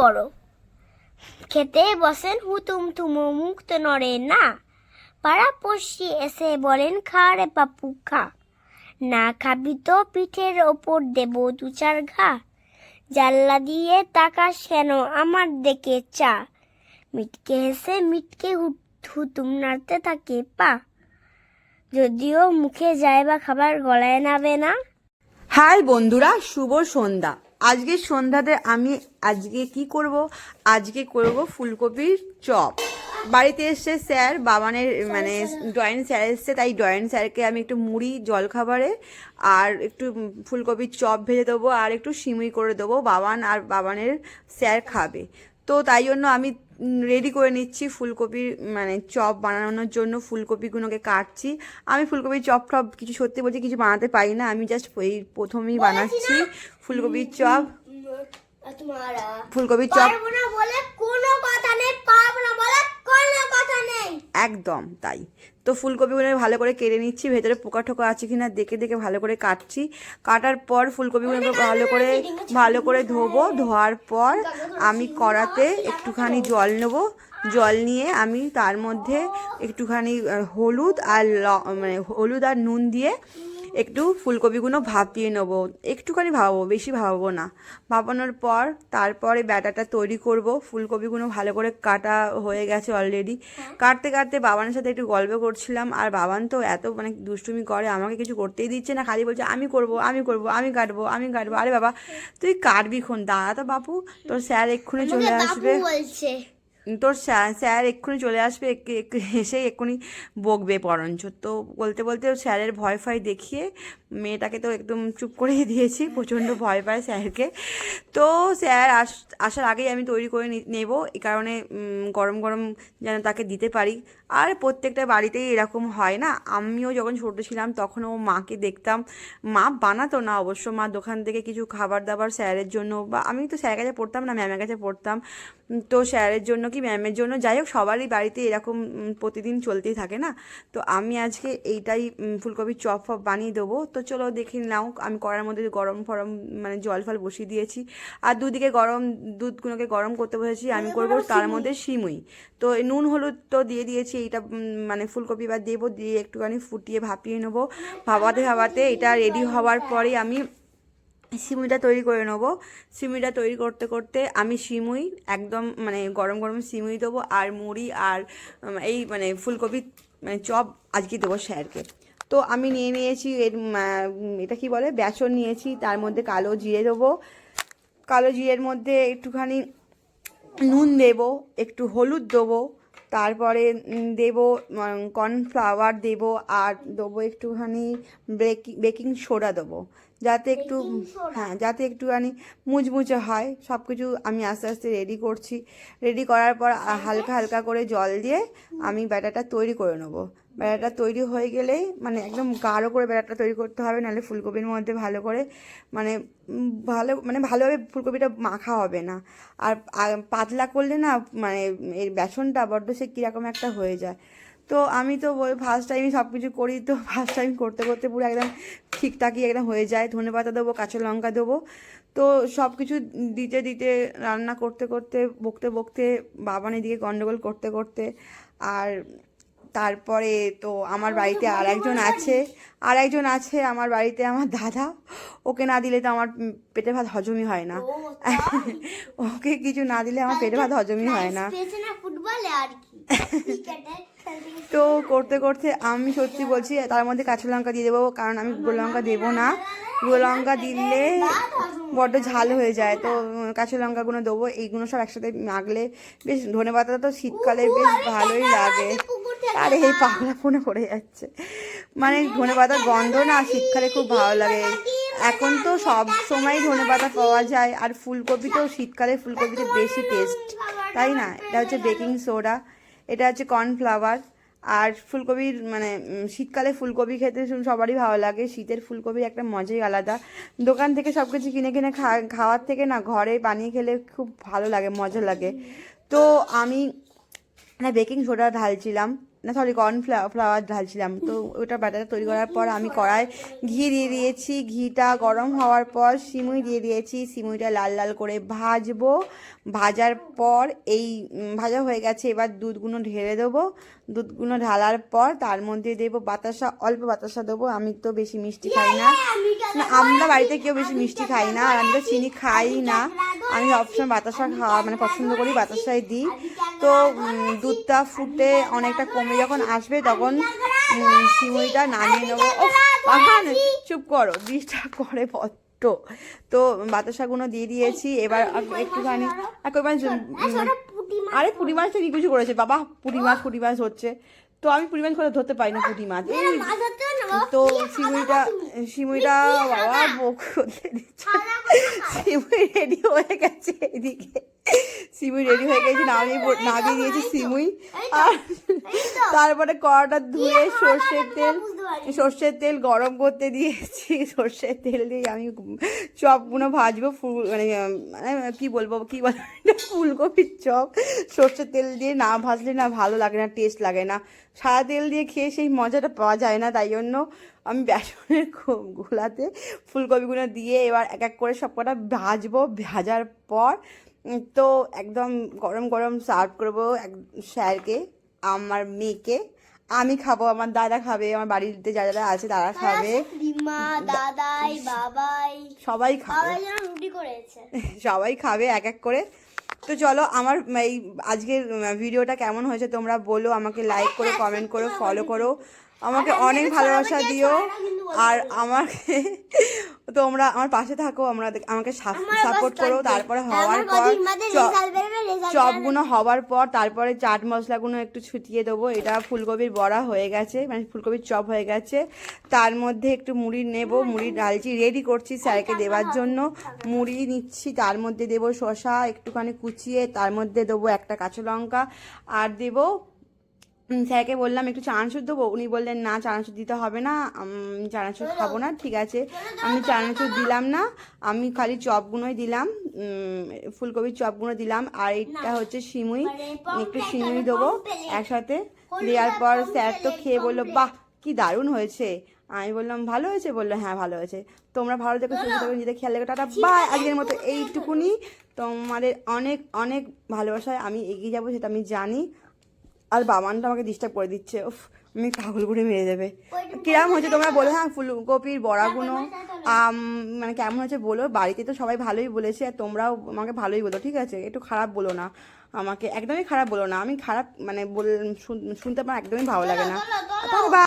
করো। খেতে বসেন হুতুম তুমো মুখ তো নড়ে না। পাড়াপড়শি এসে বলেন খা রে পাপু খা। না খাবি তো পিঠের ওপর দেব দু চার ঘা। জানলা দিয়ে তাকাস কেন আমার দিকে চা। মিটকে হেসে মিটকে হুতুম নাড়তে থাকে পা। যদিও মুখে যায় বা খাবার গলায় নাবে না। হাই বন্ধুরা, শুভ সন্ধ্যা। আজকে সন্ধ্যাতে আমি কি করব? আজকে করব ফুলকপির চপ। বাড়িতে এসছে স্যার, বাবানের মানে ড্রয়িং স্যার এসছে, তাই ড্রয়িং স্যারকে আমি একটু মুড়ি জলখাবারে আর একটু ফুলকপির চপ ভেজে দেবো আর একটু সিমুই করে দেবো। বাবান আর বাবানের স্যার খাবে, তো তাই জন্য আমি রেডি করে নিচ্ছি ফুলকপির মানে চপ বানানোর জন্য। ফুলকপিগুলোকে কাটছি। আমি ফুলকপির চপ টপ কিছু, সত্যি বলছি, কিছু বানাতে পারি না। আমি জাস্ট এই প্রথমেই বানাচ্ছি ফুলকপির চপ। ফুলকপির চপ একদম তাই। তো ফুলকপিগুলো ভালো করে কেটে নিচ্ছি, ভেতরে পোকা টোকা আছে কিনা দেখে দেখে ভালো করে কাটছি। কাটার পর ফুলকপিগুলোকে ভালো করে ধোবো। ধোয়ার পর আমি কড়াতে একটুখানি জল নেবো। জল নিয়ে আমি তার মধ্যে একটুখানি হলুদ আর নুন দিয়ে একটু ফুলকপিগুলো ভাপিয়ে নেবো। একটুখানি ভাপাবো, বেশি ভাপাবো না। ভাপানোর পর তারপরে ব্যাটারটা তৈরি করব। ফুলকপিগুলো ভালো করে কাটা হয়ে গেছে অলরেডি। কাটতে কাটতে বাবানের সাথে একটু গল্প করছিলাম, আর বাবান তো এত মানে দুষ্টুমি করে, আমাকে কিছু করতেই দিচ্ছে না, খালি বলছে আমি করব আমি করব, আমি কাটবো আমি কাটবো। আরে বাবা, তুই কাটবি খন, দাঁড়া তো বাপু, তোর স্যার এক্ষুনি চলে আসবে। তোর স্যার এক্ষুনি চলে আসবে, এসে এক্ষুনি বকবে বরঞ্চ। তো বলতে বলতে স্যারের ভয় ফয় দেখিয়ে মেয়েটাকে তো একদম চুপ করে দিয়েছি, প্রচণ্ড ভয় পায় স্যারকে। তো স্যার আসার আগেই আমি তৈরি করে নেব, এই কারণে গরম গরম যেন তাকে দিতে পারি। আর প্রত্যেকটা বাড়িতেই এরকম হয় না? আমিও যখন ছোটো ছিলাম তখনও মাকে দেখতাম, মা বানাতো না অবশ্য, মা দোকান থেকে কিছু খাবার দাবার স্যারের জন্য, বা আমি তো স্যারের কাছে পড়তাম না, ম্যামের কাছে পড়তাম, তো স্যারের জন্য কি ম্যামের জন্য, যাই হোক সবারই বাড়িতে এরকম প্রতিদিন চলতেই থাকে না। তো আমি আজকে এইটাই ফুলকপির চপ ফপ বানিয়ে দেবো। তো চলো দেখে নাও। আমি কড়ার মধ্যে গরম ফরম মানে জল ফল বসিয়ে দিয়েছি, আর দুদিকে দুধগুলোকে গরম করতে বসেছি। আমি করবো তার মধ্যে সিমুই। তো নুন হলুদ তো দিয়ে দিয়েছি। এইটা মানে ফুলকপি বা দেবো, দিয়ে একটুখানি ফুটিয়ে ভাপিয়ে নেবো। ভাপাতে এটা রেডি হওয়ার পরে আমি সিমুইটা তৈরি করে নেবো। সিমুইটা তৈরি করতে করতে আমি সিমুই একদম মানে গরম গরম সিমুই দেবো, আর মুড়ি আর এই মানে ফুলকপি মানে চপ আজকে দেবো স্যারকে। তো আমি নিয়েছি এটা কি বলে, বেসন নিয়েছি, তার মধ্যে কালো জিরে দেবো। কালো জিরের মধ্যে একটুখানি নুন দেবো, একটু হলুদ দেবো, তারপরে দেবো কর্নফ্লাওয়ার দেবো, আর দেবো একটুখানি বেকিং সোডা দেবো, যাতে একটু, হ্যাঁ, যাতে একটুখানি মুচমুচে হয়। সব কিছু আমি আস্তে আস্তে রেডি করছি। রেডি করার পর হালকা হালকা করে জল দিয়ে আমি ব্যাটারটা তৈরি করে নেবো। ব্যাটারটা তৈরি হয়ে গেলেই মানে একদম গাঢ় করে ব্যাটারটা তৈরি করতে হবে, নাহলে ফুলকপির মধ্যে ভালো করে মানে ভালোভাবে ফুলকপিটা মাখা হবে না। আর পাতলা করলে না মানে এর বেসনটা বড্ড সে কীরকম একটা হয়ে যায়। তো আমি তো ফার্স্ট টাইমই সব কিছু করি, তো ফার্স্ট টাইম করতে করতে পুরো একদম ঠিকঠাকই একদম হয়ে যায়। ধনেপাতা দেবো, কাঁচা লঙ্কা দেবো। তো সব কিছু দিতে দিতে, রান্না করতে করতে, বকতে বকতে, বাবান এদিকে গন্ডগোল করতে করতে, আর তারপরে তো আমার বাড়িতে আর একজন আছে আমার বাড়িতে, আমার দাদা। ওকে না দিলে তো আমার পেটে ভাত হজমই হয় না। ওকে কিছু না দিলে আমার পেটে ভাত হজমই হয় না। তো করতে করতে আমি সত্যি বলছি, তার মধ্যে কাঁচা লঙ্কা দিয়ে দেবো, কারণ আমি গুঁড়ো লঙ্কা দেবো না। গুঁড়ো লঙ্কা দিলে বড্ড ঝাল হয়ে যায়, তো কাঁচা লঙ্কাগুলো দেবো। এইগুলো সব একসাথে মাখলে বেশ, ধনেপাতা তো শীতকালে বেশ ভালোই লাগে। আরে এই পাগলা ফোনে পড়ে যাচ্ছে, মানে ধনেপাতার গন্ধ না শীতকালে খুব ভালো লাগে। এখন তো সব সময় ধনেপাতা পাওয়া যায়, আর ফুলকপি তো শীতকালে ফুলকপিতে বেশি টেস্ট, তাই না? এটা হচ্ছে বেকিং সোডা, এটা হচ্ছে কর্নফ্লাওয়ার। আর ফুলকপির মানে শীতকালে ফুলকপি খেতে সবারই ভালো লাগে। শীতের ফুলকপির একটা মজাই আলাদা। দোকান থেকে সব কিছু কিনে কিনে খাওয়ার থেকে না ঘরে বানিয়ে খেলে খুব ভালো লাগে, মজা লাগে। তো আমি বেকিং সোডা ঢালছিলাম, না সরি কর্নফ্লাওয়ার ঢালছিলাম। তো ওটা ব্যাটারটা তৈরি করার পর আমি কড়াই ঘি দিয়ে দিয়েছি, ঘিটা গরম হওয়ার পর সিমুই দিয়ে দিয়েছি, সিমুইটা লাল লাল করে ভাজবো। ভাজার পর এই ভাজা হয়ে গেছে, এবার দুধগুলো ঢেলে দেবো। দুধগুলো ঢালার পর তার মধ্যে দেবো বাতাসা, অল্প বাতাসা দেবো, আমি তো বেশি মিষ্টি খাই না, আমরা বাড়িতে কেউ বেশি মিষ্টি খাই না, আর আমি তো চিনি খাই না, আমি সবসময় বাতাসা খাওয়া মানে পছন্দ করি, বাতাসাই দিই। তো দুধটা ফুটে অনেকটা কমে যখন আসবে তখন সিমুইটা নামিয়ে নেবো। ও চুপ করো, ডিস্টার্ব করে বড্ড। তো বাতাসাগুলো দিয়ে দিয়েছি, এবার একটুখানি আরে পুঁটি মাছটা কি কিছু করেছে বাবা, পুঁটি মাছ হচ্ছে, তো আমি পুঁটি মাছ করে ধরতে পারি না পুঁটি মাছ। এই তো সিমুইটা বাবা বক করতে দিচ্ছে। সিমুই রেডি হয়ে গেছে, এদিকে সিমুই রেডি হয়ে গেছে, নামিয়ে দিয়েছি সিমুই। আর তারপরে কড়াটা ধুয়ে সর্ষের তেল গরম করতে দিয়েছি। সর্ষের তেল দিয়ে আমি চপগুলো ভাজবো, মানে কি বলবো ফুলকপির চপ সর্ষের তেল দিয়ে না ভাজলে না ভালো লাগে না, টেস্ট লাগে না। সাদা তেল দিয়ে খেয়ে সেই মজাটা পাওয়া যায় না, তাই জন্য আমি বেসনের গোলাতে ফুলকপিগুলো দিয়ে এবার এক এক করে সব কটা ভাজবো। ভাজার পর তো একদম গরম গরম সার্ভ করবো স্যারকে, আমার মেয়েকে, আমি খাবো, আমার দাদা খাবে, আমার বাড়িতে যারা আছে তারা খাবে, দাদাই বাবাই সবাই খাবে, সবাই খাবে এক এক করে। তো চলো, আমার এই আজকের ভিডিওটা কেমন হয়েছে তোমরা বলো, আমাকে লাইক করো, কমেন্ট করো, ফলো করো, আমাকে অনেক ভালোবাসা দিও, আর আমাকে তোমরা আমার পাশে থাকো, আমাকে সাপোর্ট করো। তারপরে হওয়ার পর চপগুলো হওয়ার পর তারপরে চাট মশলাগুলো একটু ছুটিয়ে দেবো। এটা ফুলকপির বড়া হয়ে গেছে, মানে ফুলকপির চপ হয়ে গেছে। তার মধ্যে একটু মুড়ি নেব, মুড়ি ডালছি, রেডি করছি স্যারকে দেওয়ার জন্য, মুড়ি নিচ্ছি, তার মধ্যে দেবো শসা একটুখানি কুচিয়ে, তার মধ্যে দেবো একটা কাঁচা লঙ্কা, আর দেবো স্যারকে বললাম একটু চানাচুর দেবো, উনি বললেন না চানাচুর দিতে হবে না, আমি চানাচুর খাবো না। ঠিক আছে, আমি চানাচুর দিলাম না, আমি খালি চপগুলোই দিলাম, ফুলকপির চপগুলো দিলাম। আর এটা হচ্ছে সিমুই, একটু সিমুই দেবো একসাথে। দেওয়ার পর স্যার তো খেয়ে বললো বাহ কি দারুণ হয়েছে। আমি বললাম ভালো হয়েছে, বললো হ্যাঁ ভালো হয়েছে। তোমরা ভালো থেকো, সুস্থ থেকো, নিজেদের খেয়াল রেখো, টাটা বাই। আজকের মতো এইটুকুনি, তোমাদের অনেক অনেক ভালোবাসায় আমি এগিয়ে যাবো, সেটা আমি জানি। আর বাবানটা আমাকে ডিস্টার্ব করে দিচ্ছে, উফ আমি পাগল করে মেরে দেবে। কিরম হয়েছে তোমরা বলো, হ্যাঁ ফুলকপির বড়াগুলো মানে কেমন হয়েছে বলো। বাড়িতে তো সবাই ভালোই বলেছে, আর তোমরাও আমাকে ভালোই বলো, ঠিক আছে, একটু খারাপ বলো না আমাকে, একদমই খারাপ বলো না। আমি খারাপ মানে শুনতে আমার একদমই ভালো লাগে না।